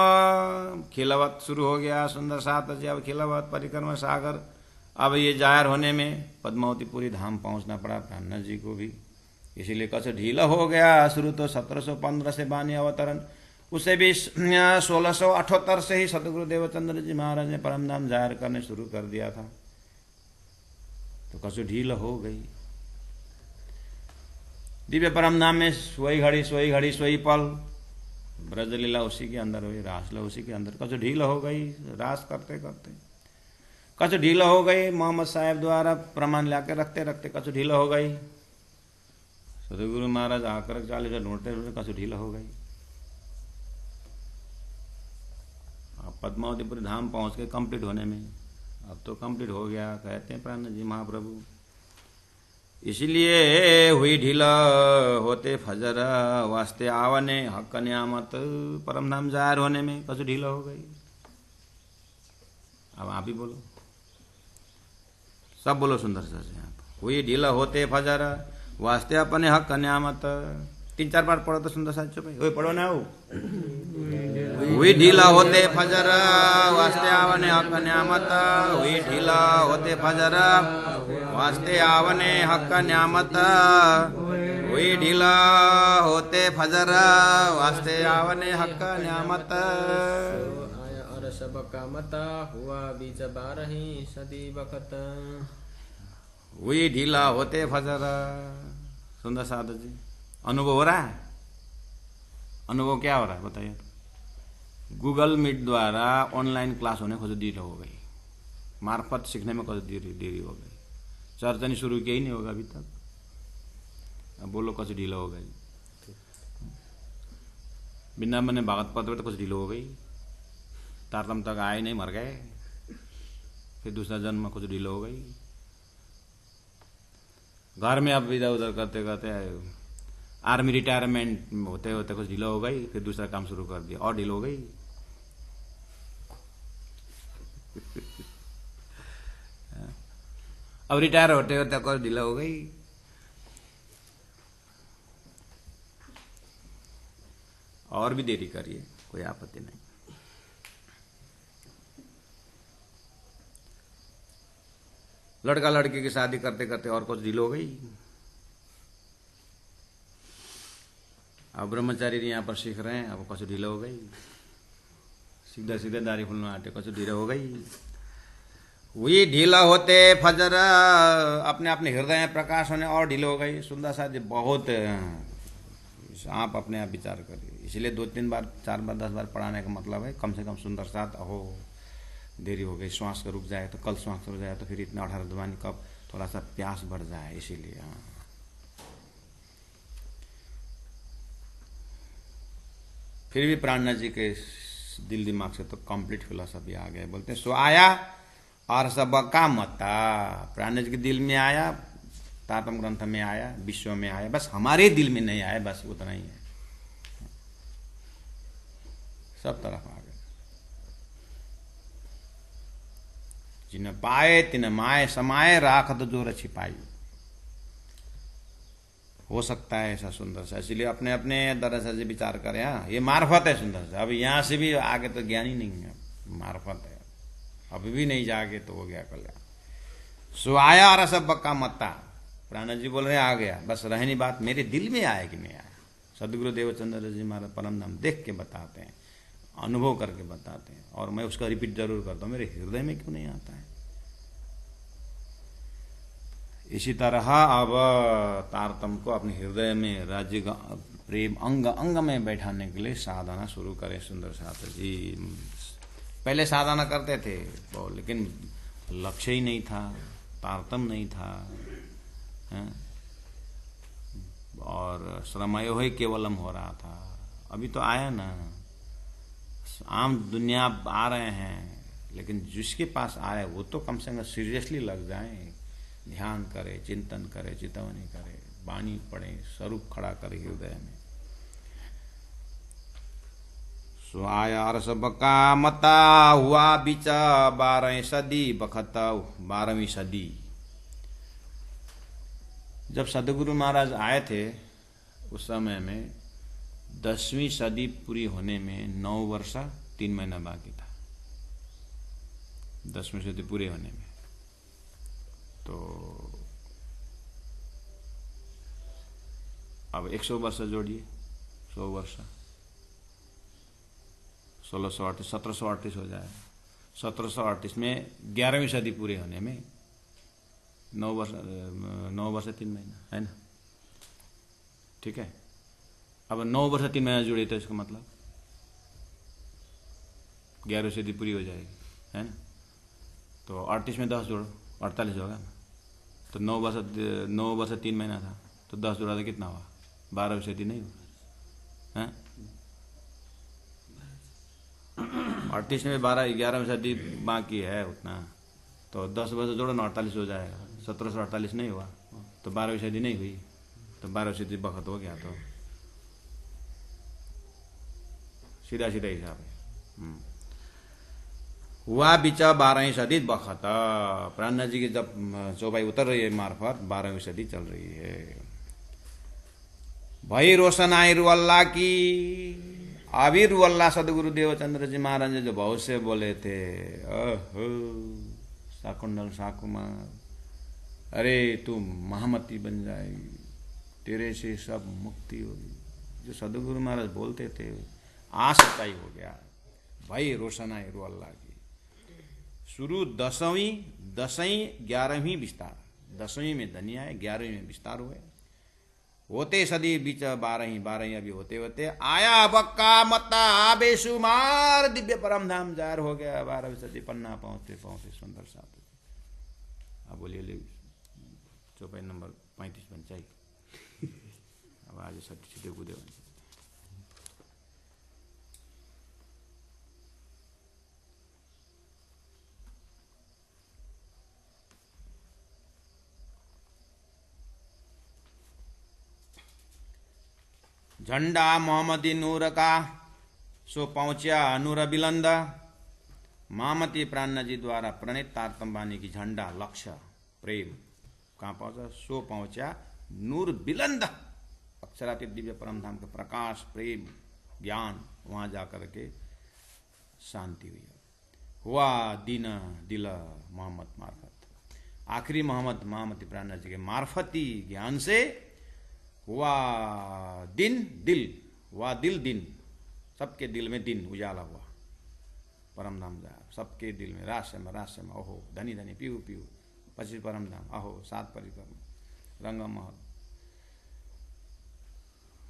खिलवत शुरू हो गया, सुंदर सात जी। अब खिलवत परिक्रमा सागर, अब ये जाहिर होने में पद्मावतीपुरी धाम पहुंचना पड़ा प्राणनाथ जी को भी, इसीलिए कुछ ढीला हो गया। शुरू तो 1715 से वाणी अवतरण, उससे भी 1678 से ही सदगुरु देवचंद्र जी महाराज ने परम धाम जाहिर करने शुरू कर दिया था। तो कुछ ढीला हो गई। दिव्य परम धाम में सोई घड़ी सोई पल, ब्रजलीला उसी के अंदर हुई, रासलीला उसी के अंदर। कुछ ढीला हो गई रास करते करते, कुछ ढीला हो गई मोहम्मद साहब द्वारा प्रमाण लाके रखते रखते, कुछ ढीला हो गई। सदगुरु महाराज आकर 40 ढूंढते ढूंढते कुछ ढीला हो गई। अब पद्मावतीपुर धाम पहुंच के कंप्लीट होने में, अब तो कंप्लीट हो गया कहते हैं प्राणनाथ जी महाप्रभु। इसलिए हुई ढीला होते फजर, वास्ते आवने हक न्यामत। परम धाम जाहिर होने में कुछ ढीला हो गई। अब आप ही बोलो, सब बोलो सुंदर से। हुई ढीला होते फजर, वास्ते अपने हक न्यामत। 3-4 बार पढ़ो तो सुंदर सा चुप है, पढ़ो ना। हुई ढीला होते फजर, वास्ते आवने हक न्यामत। हुई ढीला होते फजर, वास्ते आवने हक न्यामत। हुई ढीला होते फजर वास्ते आवने हक न्यामत। आया और सब का मता हुआ बीच 12 सदी बखत। हुई ढीला होते फजर। सुंदर साधु जी, अनुभव हो रहा है? अनुभव क्या हो रहा है बताइए? गूगल मीट द्वारा ऑनलाइन क्लास होने कुछ देर हो गई, मार्फत सीखने में कुछ देरी हो गई। चर्चा नहीं शुरू किया ही नहीं होगा अभी तक, अब बोलो कुछ ढीला हो गई। बिना मैंने भागवत पत्र तो कुछ ढीलो हो गई। तारतम तक आए नहीं, मर गए, फिर दूसरा जन्म कुछ ढीलो हो गई। घर में अब इधर उधर करते करते आर्मी रिटायरमेंट होते होते कुछ ढीलो हो गई, फिर दूसरा काम शुरू कर दिया और ढीलो हो गई। अब रिटायर होते होते कुछ ढीला हो गई। और भी देरी करिए, कोई आपत्ति नहीं। लड़का लड़की की शादी करते करते और कुछ ढील हो गई। अब ब्रह्मचारी यहाँ पर सीख रहे हैं, अब कुछ ढील हो गई। सीधा सीधा दाढ़ी फुलने आते कुछ ढील हो गई। हुई ढीला होते फजर, अपने अपने हृदय में प्रकाश होने और ढील हो गई। सुंदर सा जी बहुत, आप अपने आप विचार करिए। इसलिए 2-3 बार 4 बार 10 बार पढ़ाने का मतलब है कम से कम सुंदर साथ हो। देरी हो गई, श्वास का रुक जाए तो कल श्वास रुक जाए तो फिर इतना 18 दबानी कब, थोड़ा सा प्यास बढ़ जाए, इसीलिए। फिर भी प्राणनाथ जी के दिल दिमाग से तो कंप्लीट फिलोसफी आ गया। बोलते हैं सो आया और सब का मता। प्राणनाथ जी के दिल में आया, तारतम ग्रंथ में आया, विश्व में आया, बस हमारे दिल में नहीं आया, बस उतना ही है। सब तरफ आ गए। जिन पाए तिन माए समाये राखत जो रछि पाई। हो सकता है ऐसा सुंदर सा, इसलिए अपने अपने दरअसल से विचार करें। हाँ, ये मार्फत है सुंदर सा। अब यहां से भी आगे तो ज्ञान ही नहीं है, मार्फत है। अभी भी नहीं जागे तो हो गया कल्याण। सो आया और सब बक्का मत्ता। प्राणनाथ जी बोल रहे आ गया, बस रहनी बात मेरे दिल में आया कि नहीं आया। सदगुरु देवचंद्र जी महाराज परम धाम देख के बताते हैं, अनुभव करके बताते हैं, और मैं उसका रिपीट जरूर करता हूं, मेरे हृदय में क्यों नहीं आता है। इसी तरह अब तारतम को अपने हृदय में राज्य प्रेम अंग अंग में बैठाने के लिए साधना शुरू करें। सुंदर साथ जी पहले साधना करते थे लेकिन लक्ष्य ही नहीं था, तारतम नहीं था, है? और श्रमयो ही केवलम हो रहा था। अभी तो आया ना, आम दुनिया आ रहे हैं, लेकिन जिसके पास आए वो तो कम से कम सीरियसली लग जाए, ध्यान करे, चिंतन करे, चितवनी करे, वाणी पढ़े, स्वरूप खड़ा करे हृदय में। सो आया और सब का मता हुआ बीच 12 सदी बखत। 12वीं सदी जब सदगुरु महाराज आए थे उस समय में 10वीं सदी पूरी होने में 9 वर्ष 3 महीना बाकी था। 10वीं सदी पूरे होने में तो अब 100 वर्ष जोड़िए, 100 वर्ष 1638 1738 हो जाए। 1738 में 11वीं सदी पूरे होने में 9 वर्ष 3 महीना है ना, ठीक है। अब 9 वर्ष 3 महीना जुड़े तो इसका मतलब 11वीं सदी पूरी हो जाएगी, है ना। तो 38 में 10 जोड़ो, 48 होगा ना। तो 9 वर्ष 3 महीना था, तो 10 जोड़ा तो कितना हुआ? 12वीं सदी नहीं हुआ, है। 38 में 11वीं सदी बाकी है उतना, तो 10 वर्ष जोड़ो ना, 48 हो जाएगा। 1748 नहीं हुआ तो 12वीं सदी नहीं हुई, तो 12वीं सदी बखत हो गया। तो सीधा सीधा हिसाब है। हुआ बीच 12वीं सदी बखत। प्राणनाथ जी की जब चौपाई उतर रही है मार्फत 12वीं सदी चल रही है। भाई रोशन आई रुअल्ला की, अभी रुअल्ला सदगुरु देवचंद्र जी महाराज जो बहुत से बोले थे, शाकुंडल शाकुमार, अरे तू महामती बन जाएगी, तेरे से सब मुक्ति होगी। जो सदगुरु महाराज बोलते थे आज सच्चाई हो गया। भाई रोशनाई रो अल्लाह की। शुरू 10वीं 11वीं विस्तार, 10वीं में धनिया है, 11वीं में विस्तार हुए, होते सदी बीच 12वीं अभी होते होते आया बक्का मता बेशुमार दिव्य परम धाम जार हो गया। 12वीं सदी पन्ना पहुंचते पहुंचते सुंदर साथ। अब बोलिए चौपाई नंबर 35 बन चाहिए। अब आज सब सीधे कूदे बन। झंडा मोहम्मदी नूर का सो पहुंचा नूर बिलंद। मामती प्राण जी द्वारा प्रणीत तारतम बानी की झंडा लक्ष्य प्रेम कहाँ पहुंचा? सो पहुंचा नूर बिलंद, अक्षरातीत दिव्य परम धाम के प्रकाश प्रेम ज्ञान, वहां जाकर के शांति हुई। हुआ दीन दिल मोहम्मद मार्फत, आखिरी मोहम्मद मामती प्राण जी के मार्फती ज्ञान से हुआ दिन दिल, हुआ दिल दिन, सबके दिल में दिन उजाला हुआ। परम धाम जा सबके दिल में रास्य में ओहो धनी धनी पीऊ पीऊ 25 परम धाम अहो 7 परिक्रमा रंग महल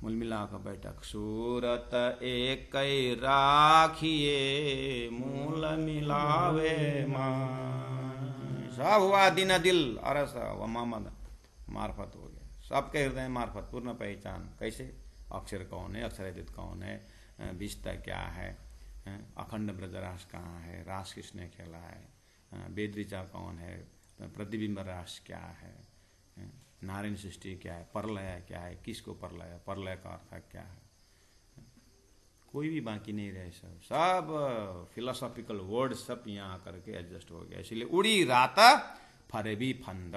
मूल मिला का बैठक। सूरत एक राखिए मूल मिलावे मान। सब हुआ दिन दिल अरस व मोहम्मद मार्फत हो गया। सबके हृदय मार्फत पूर्ण पहचान। कैसे? अक्षर कौन है, अक्षरातीत कौन है, विष्टा क्या है, अखंड ब्रजरास कहाँ है, रास किसने खेला है, वेदऋचा कौन है, प्रतिबिंब रास क्या है, नारायण सृष्टि क्या है, परलय क्या है, किसको परलय, परलय का अर्थ क्या है, कोई भी बाकी नहीं रहे। सब फिलोसॉफिकल वर्ड सब यहाँ करके एडजस्ट हो गया। इसलिए उड़ी रात फरे भी फंद,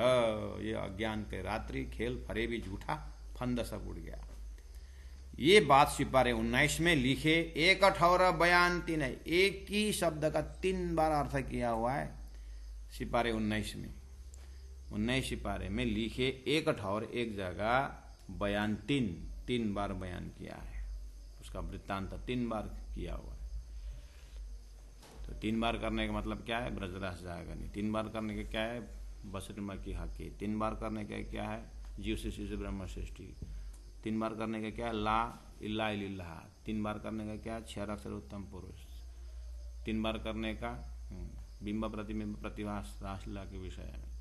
ये अज्ञान के रात्रि खेल, फरे भी झूठा, फंद सब उड़ गया। ये बात सिपारे 19 में लिखे। एक अठौरा बयान 3 है, एक ही शब्द का 3 बार अर्थ किया हुआ है सिपारे 19 में। 19 सिपारे में लिखे एक अठौर एक जगह बयान 3 बार बयान किया है। उसका वृत्तांत 3 बार किया हुआ है। तो 3 बार करने का मतलब क्या है? ब्रजरास जाएगा नहीं। 3 बार करने का क्या है? बसरिमा की हकी। 3 बार करने का क्या है? जीव से शिशु ब्रह्म सृष्टि। 3 बार करने का क्या है? ला इल्ला इल्लाह। 3 बार करने का क्या है? 6 अक्षर उत्तम पुरुष। 3 बार करने का बिंब प्रतिबिंब प्रतिभास रासलीला के विषय में।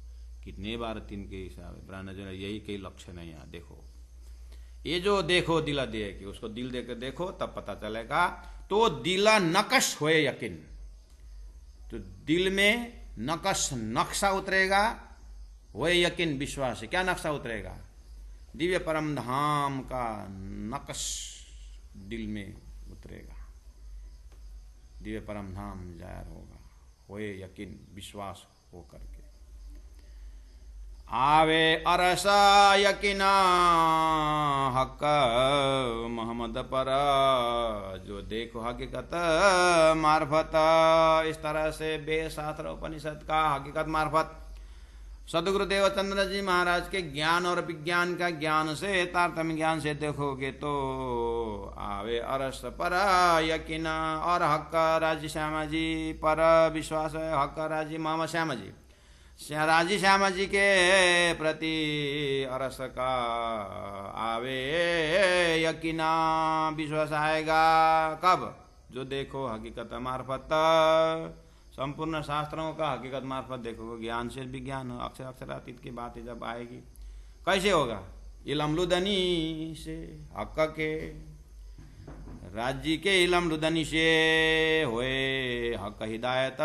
कितने बार 3 के हिसाब है? ब्राह्मण जन यही कई लक्षण है यहाँ। देखो ये जो देखो दिला दे कि उसको दिल दे के देखो तब पता चलेगा। तो दिला नकश होए यकीन, तो दिल में नकश नक्शा उतरेगा, वो यकीन विश्वास है। क्या नक्शा उतरेगा? दिव्य परम धाम का नक्श दिल में उतरेगा। दिव्य परम धाम जाहिर होगा, होए यकीन विश्वास हो करके। आवे अरसा यकीना हक मोहम्मद पर, जो देखो हकीकत मार्फत। इस तरह से वेद शास्त्र उपनिषद का हकीकत मार्फत सदगुरुदेव चंद्र जी महाराज के ज्ञान और विज्ञान का ज्ञान से, तारतम्य ज्ञान से देखोगे तो आवे अरस पर यकीन, और हक राजी श्यामा जी पर विश्वास है। हक राजी मामा श्यामा जी, राजी श्यामा जी के प्रति अरस का आवे यकीना विश्वास आएगा। कब? जो देखो हकीकत मार्फत। संपूर्ण शास्त्रों का हकीकत मार्फत देखोगे। ज्ञान से विज्ञान, अक्षर अक्षरातीत की बात जब आएगी कैसे होगा? इलम लुदनी से, हक के राज्य के इलम लुदनी से होए हक हिदायत।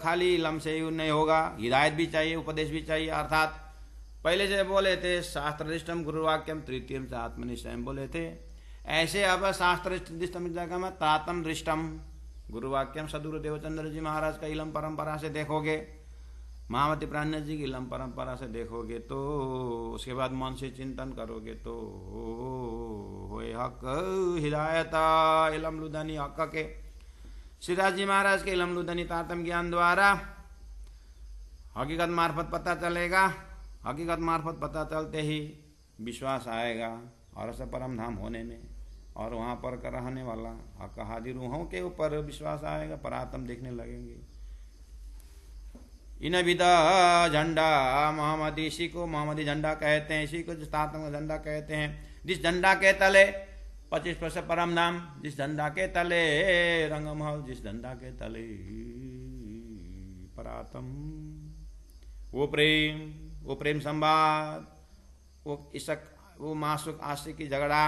खाली इलम से ही नहीं होगा, हिदायत भी चाहिए, उपदेश भी चाहिए। अर्थात पहले से बोले थे शास्त्रदिष्टम गुरुवाक्यम तृतीयम च आत्मनिश्चयम बोले थे, ऐसे अब शास्त्रदिष्टम जगह में तातम दृष्टम गुरुवाक्यम सदगुरुदेव चंद्र जी महाराज का इलम परंपरा से देखोगे, महामती प्राण जी की इलम परंपरा से देखोगे, तो उसके बाद मन से चिंतन करोगे तो होए हक हिदायत। इलम लुदनी हक के श्रीराज जी महाराज के इलम लुदनी तारतम ज्ञान द्वारा हकीकत मार्फत पता चलेगा। हकीकत मार्फत पता चलते ही विश्वास आएगा और ऐसा परम धाम होने में, और वहाँ पर का रहने वाला अकहादी रूहों के ऊपर विश्वास आएगा, परात्म देखने लगेंगे। इन विदा झंडा मोहम्मदी, इसी को मोहम्मदी झंडा कहते हैं, इसी को जितात्म झंडा कहते हैं। जिस झंडा के तले 25% परम धाम, जिस झंडा के तले रंगमहल, जिस झंडा के तले परात्म, वो प्रेम संवाद, वो इशक, वो मासुक आशिक की झगड़ा।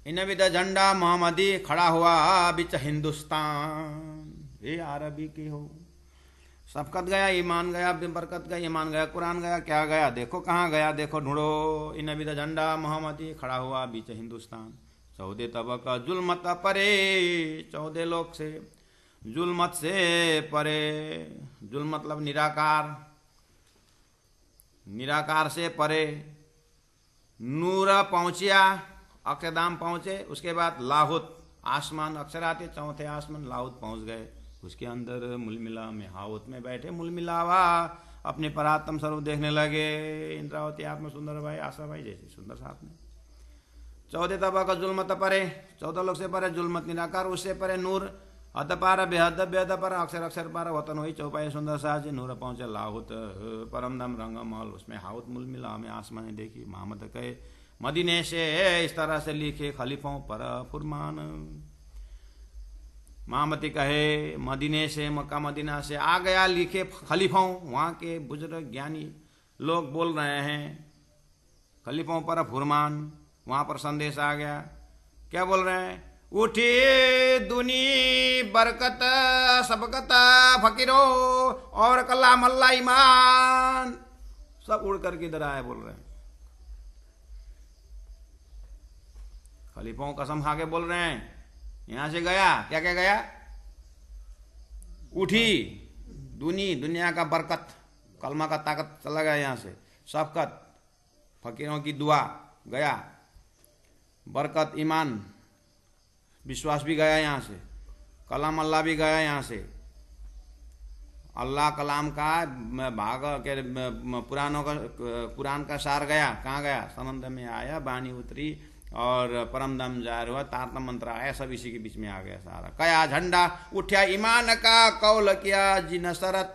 इन विद झंडा मोहम्मदी खड़ा हुआ बिच हिंदुस्तान, ये अरबी की हो। सबकत गया, ईमान गया, बरकत गया, ईमान गया, कुरान गया, क्या गया, देखो कहाँ गया, देखो ढूंढो। इन विद झंडा मोहम्मदी खड़ा हुआ बीच हिंदुस्तान। 14 तबक जुल्मत परे, 14 लोग से जुल्मत से परे। जुल्म मतलब निराकार, निराकार से परे। नूर पहुंचिया, अक्षरधाम पहुंचे, उसके बाद लाहुत आसमान, अक्षर आते, चौथे आसमान लाहुत पहुंच गए। उसके अंदर मुलमिला में हाउत में बैठे मुलमिलावा अपने परात्म स्वरूप देखने लगे। इंद्रावती आत्मा सुंदर भाई, आशा भाई जैसे सुंदर साथ में। 14 तबक जुल्मत परे, 14 लोग से परे, जुल्मत निराकार, उससे परे नूर, अध पार बेहद, बेहद पर अक्षर, अक्षर पार वतन हुई चौपाई सुंदर साज। नूर पहुंचे लाहुत परम दम रंगमहल, उसमें हाउत मुलमिला में आसमान देखी। मोहम्मद कहे मदीने से इस तरह से लिखे खलीफों पर फुरमान। मोहम्मदी कहे मदीने से, मक्का मदीना से आ गया लिखे खलीफों, वहाँ के बुजुर्ग ज्ञानी लोग बोल रहे हैं खलीफों पर फुरमान। वहाँ पर संदेश आ गया, क्या बोल रहे हैं? उठी दुनी बरकत सबकत फकीरो और कलाम अल्लाह ईमान, सब उड़ करके इधर आए बोल रहे हैं। खलीफों कसम खा के बोल रहे हैं, यहां से गया, क्या क्या गया? उठी दुनी, दुनिया का बरकत, कलमा का ताकत चला गया यहाँ से। सबकत, फकीरों की दुआ गया। बरकत ईमान, विश्वास भी गया यहाँ से। कलाम अल्लाह भी गया यहाँ से। अल्लाह कलाम का भाग के पुराणों का, कुरान का सार गया। कहाँ गया? सनंद में आया, बानी उतरी और परमदम जाहिर हुआ, तारतम मंत्र आया, सब इसी के बीच में आ गया सारा। कया झंडा उठा ईमान का, कौल किया जिन शरत।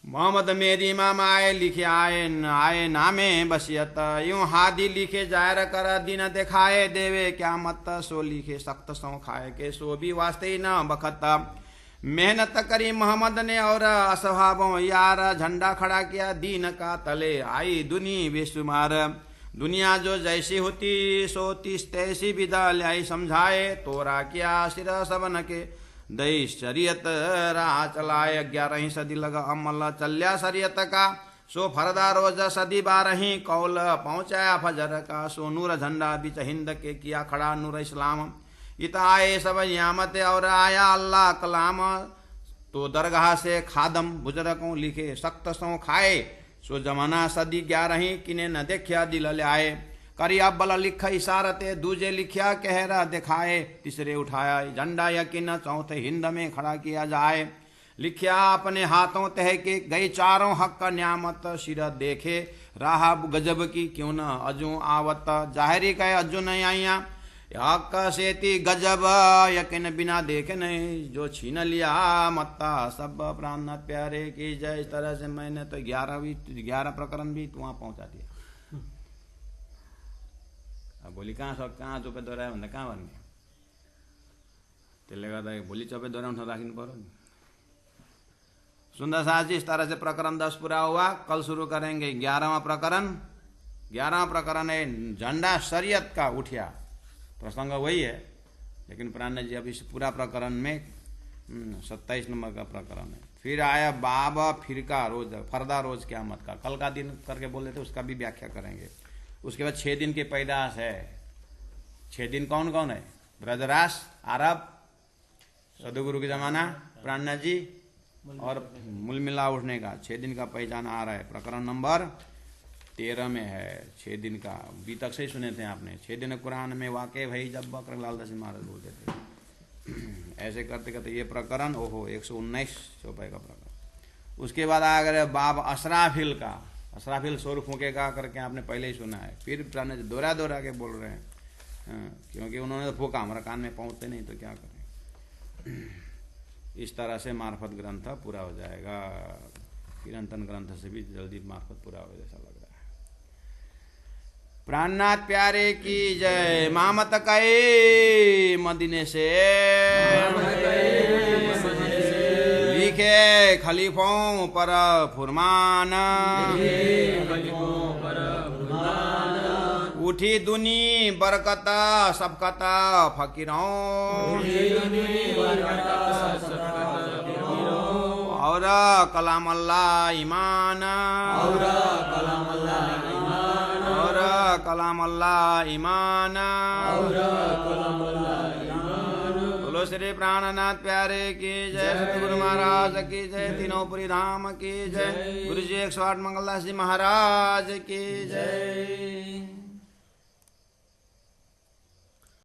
मोहम्मद मेरी इमाम आए, लिखे आए नामे बसियत। यूं हादी लिखे जाहिर कर, दिन दिखाए देवे क्या मत। सो लिखे सख्त सौ खाए के, सो भी वास्ते ही न बखत। मेहनत करी मोहम्मद ने और असहाबों यार, झंडा खड़ा किया दीन का तले। आई दुनी बेशुमार, दुनिया जो जैसी होती सोती तैसी विदा लाई समझाए। तोरा किया सिर सबन के दई शरीयत राह चलाए। 11वीं सदी लगा अमल चल्या शरीयत का, सो फरदा रोज सदी 12 कौल पहुंचाया फजर का। सो नूर झंडा बीच हिंद के किया खड़ा नूर इस्लाम। इत आए सब नियामत और आया अल्लाह कलाम। तो दरगाह से खादम बुजुर्गों लिखे सख्त सौ खाए। सो जमाना सदी 11 किने न देखा दिल ले आए। करी अब्बल लिख इशारते, दूजे लिखिया कहरा दिखाए। तीसरे उठाया झंडा यकीन, चौथे हिंद में खड़ा किया जाए। लिखिया अपने हाथों तह के गई चारों हक का न्यामत। सिर देखे राह गजब की क्यों न अजू आवत। जाहिरी कहे अजू नहीं आइया हक सेती गजब, यकीन बिना देखे नहीं जो छीन लिया मत्ता। सब प्राण प्यारे की जय। इस तरह से मैंने तो 11 प्रकरण भी वहां पहुंचा दिया। अब बोली कहाँ चोपे दोहोऱ्यायो भन्दा कहाँ भन्ने? त्यसले गर्दा भोलि चोपे दोहोऱ्याउन राख्नु पर्यो नि। सुंदर साहब जी, इस तरह से प्रकरण 10 पूरा हुआ। कल शुरू करेंगे 11वां प्रकरण। 11वां प्रकरण है झंडा शरीयत का उठिया। प्रसंग वही है, लेकिन प्राण जी अब इस पूरा प्रकरण में 27 नंबर का प्रकरण है। फिर आया बाब फिरका रोज, फरदा रोज क़यामत का, कल का दिन करके बोले थे, उसका भी व्याख्या करेंगे। उसके बाद 6 दिन की पैदाश है। 6 दिन कौन कौन है? ब्रजराज, अरब, सदगुरु की जमाना, प्राणनाथ जी और मुलमिला उठने का 6 दिन का पहचान आ रहा है। प्रकरण नंबर 13 में है 6 दिन का। अभी तक से ही सुने थे आपने। 6 दिन कुरान में वाकई भाई जब बकर लाल दास महाराज बोलते थे। ऐसे करते करते ये प्रकरण ओहो 119 चौपाई का प्रकरण। उसके बाद आ गए बाब असराफिल का, असराफिल शोर फूकेगा करके आपने पहले ही सुना है, फिर प्राण दोहरा दोहरा के बोल रहे हैं। क्योंकि उन्होंने तो फूका, हमारा कान में पहुंचते नहीं तो क्या करें। इस तरह से मार्फत ग्रंथ पूरा हो जाएगा। किरंतन ग्रंथ से भी जल्दी मार्फत पूरा हो जैसा लग रहा है। प्राणनाथ प्यारे की जय। मामत कई मदीने से लिखे खलीफों पर फुरमान, उठी दुनी बरकत सबकत फकीरों, और कलाम अल्लाह ईमान, और कलाम अल्लाह ईमान। बोलो श्री प्राणनाथ प्यारे की जय। सतगुरु महाराज की जय। तीनों पुरी धाम की जय। गुरु जी 108 मंगलदास जी महाराज की जय।